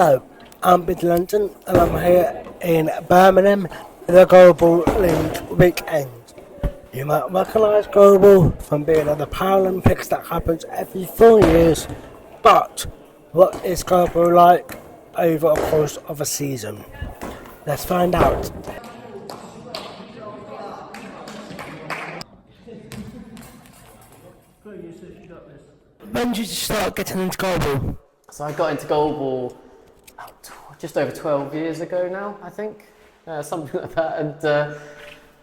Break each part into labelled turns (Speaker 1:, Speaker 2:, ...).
Speaker 1: Hello, I'm Langton and I'm here in Birmingham for the Goalball UK weekend. You might recognise Goalball from being at the Paralympics that happens every 4 years, but what is Goalball like over the course of a season? Let's find out. When did you start getting into Goalball?
Speaker 2: So I got into Goalball just over 12 years ago now, I think, something like that. And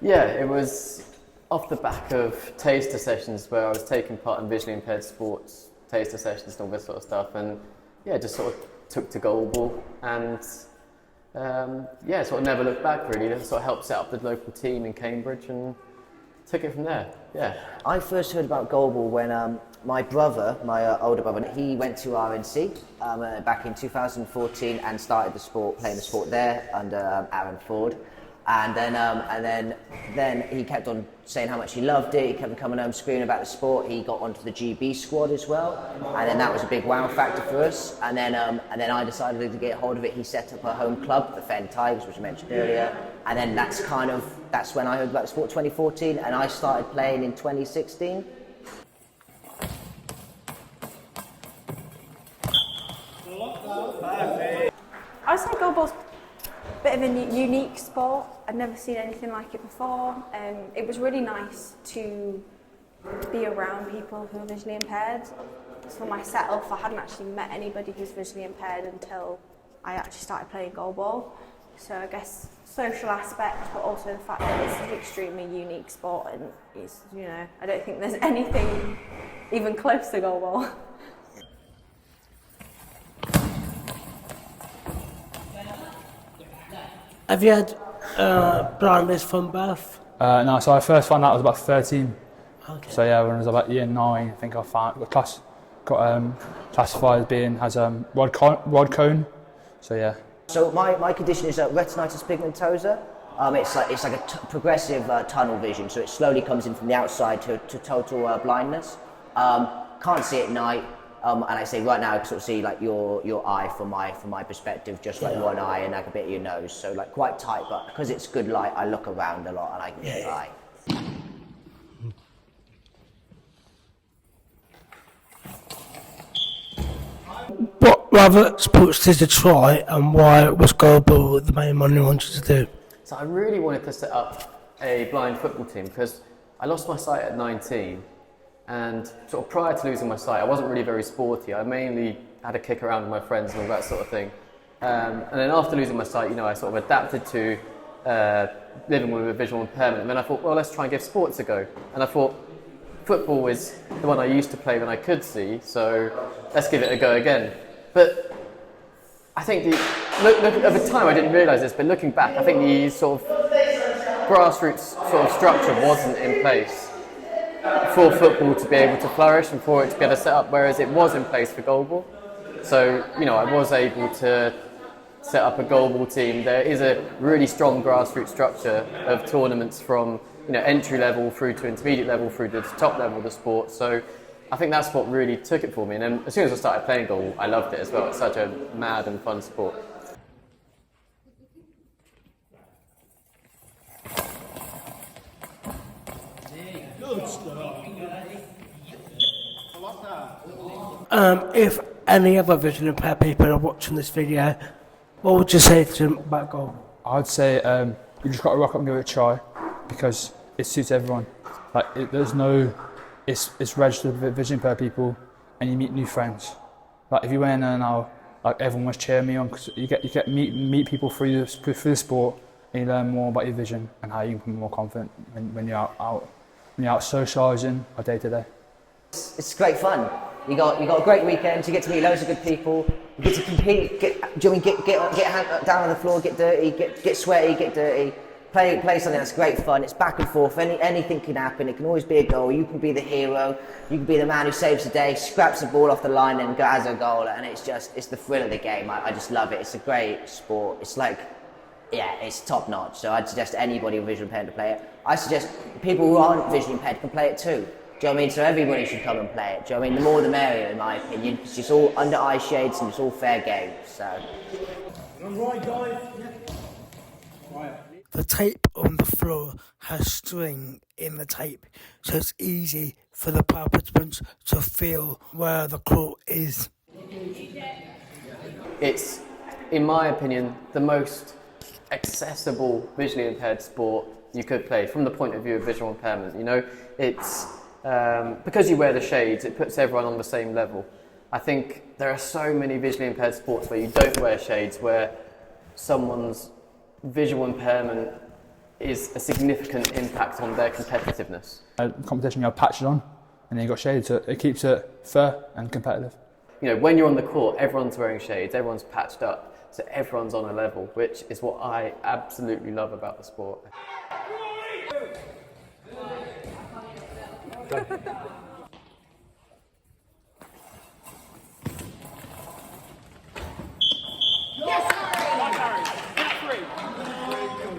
Speaker 2: yeah, it was off the back of taster sessions where I was taking part in visually impaired sports, taster sessions and all this sort of stuff. And yeah, just sort of took to Goalball and yeah, sort of never looked back really. Just sort of helped set up the local team in Cambridge and took it from there, yeah.
Speaker 3: I first heard about Goalball when my brother, my older brother, he went to RNC back in 2014 and started the sport, playing the sport there under Aaron Ford. And then he kept on saying how much he loved it. He kept coming home screaming about the sport. He got onto the GB squad as well, and then that was a big wow factor for us. And then I decided to get hold of it. He set up a home club, the Fen Tigers, which I mentioned earlier. And then that's when I heard about the sport 2014, and I started playing in 2016.
Speaker 4: I would say goalball's a bit of a unique sport. I'd never seen anything like it before. It was really nice to be around people who are visually impaired. For myself, I hadn't actually met anybody who's visually impaired until I actually started playing goalball. So I guess social aspect, but also the fact that it's an extremely unique sport, and it's, you know, I don't think there's anything even close to goalball.
Speaker 1: Have you had blindness from birth?
Speaker 5: No, so I first found out I was about 13.
Speaker 1: Okay.
Speaker 5: So yeah, when I was about year 9, I think I got classified as being rod cone. So yeah.
Speaker 3: So my condition is retinitis pigmentosa. It's like a progressive tunnel vision, so it slowly comes in from the outside to total blindness. Can't see at night, and I say right now I can sort of see like your eye from my perspective, just like one eye and like a bit of your nose, so like quite tight. But because it's good light, I look around a lot and I can get by.
Speaker 1: What other sports did you try, and why was Goalball the main one you wanted to do?
Speaker 2: So I really wanted to set up a blind football team because I lost my sight at 19, and sort of prior to losing my sight I wasn't really very sporty. I mainly had a kick around with my friends and all that sort of thing. And then after losing my sight, you know, I sort of adapted to living with a visual impairment, and then I thought, well, let's try and give sports a go. And I thought, football is the one I used to play when I could see, so let's give it a go again. But I think at the time I didn't realise this, but looking back, I think the sort of grassroots sort of structure wasn't in place for football to be able to flourish and for it to be able to set up, whereas it was in place for goalball. So, you know, I was able to set up a goalball team. There is a really strong grassroots structure of tournaments from, you know, entry level through to intermediate level through to the top level of the sport. So I think that's what really took it for me. And then as soon as I started playing goalball, I loved it as well. It's such a mad and fun sport.
Speaker 1: If any other visually impaired people are watching this video, what would you say to them about goalball?
Speaker 5: I'd say you just got to rock up and give it a try because it suits everyone. Like it's registered with visually impaired people, and you meet new friends. Like if you went in there now, like everyone was cheering me on because you get meet people through the sport, and you learn more about your vision and how you can be more confident when you're out socialising or day to day.
Speaker 3: It's great fun. You got a great weekend. You get to meet loads of good people. You get to compete. Get down on the floor, get dirty, get sweaty, get dirty. Play something that's great fun. It's back and forth. Anything can happen. It can always be a goal. You can be the hero. You can be the man who saves the day, scraps the ball off the line and has a goal. And it's the thrill of the game. I just love it. It's a great sport. It's like, yeah, it's top notch. So I'd suggest anybody with visually impaired to play it. I suggest people who aren't visually impaired can play it too. Do you know what I mean? So everybody should come and play it. Do you know what I mean? The more the merrier, in my opinion. It's just all under eye shades and it's all fair game. So.
Speaker 1: The tape on the floor has string in the tape, so it's easy for the participants to feel where the court is.
Speaker 2: It's, in my opinion, the most accessible visually impaired sport you could play from the point of view of visual impairment. You know, it's because you wear the shades, it puts everyone on the same level. I think there are so many visually impaired sports where you don't wear shades, where someone's visual impairment is a significant impact on their competitiveness.
Speaker 5: Competition, you have patches on, and then you've got shades, so it keeps it fair and competitive.
Speaker 2: You know, when you're on the court, everyone's wearing shades, everyone's patched up, so everyone's on a level, which is what I absolutely love about the sport.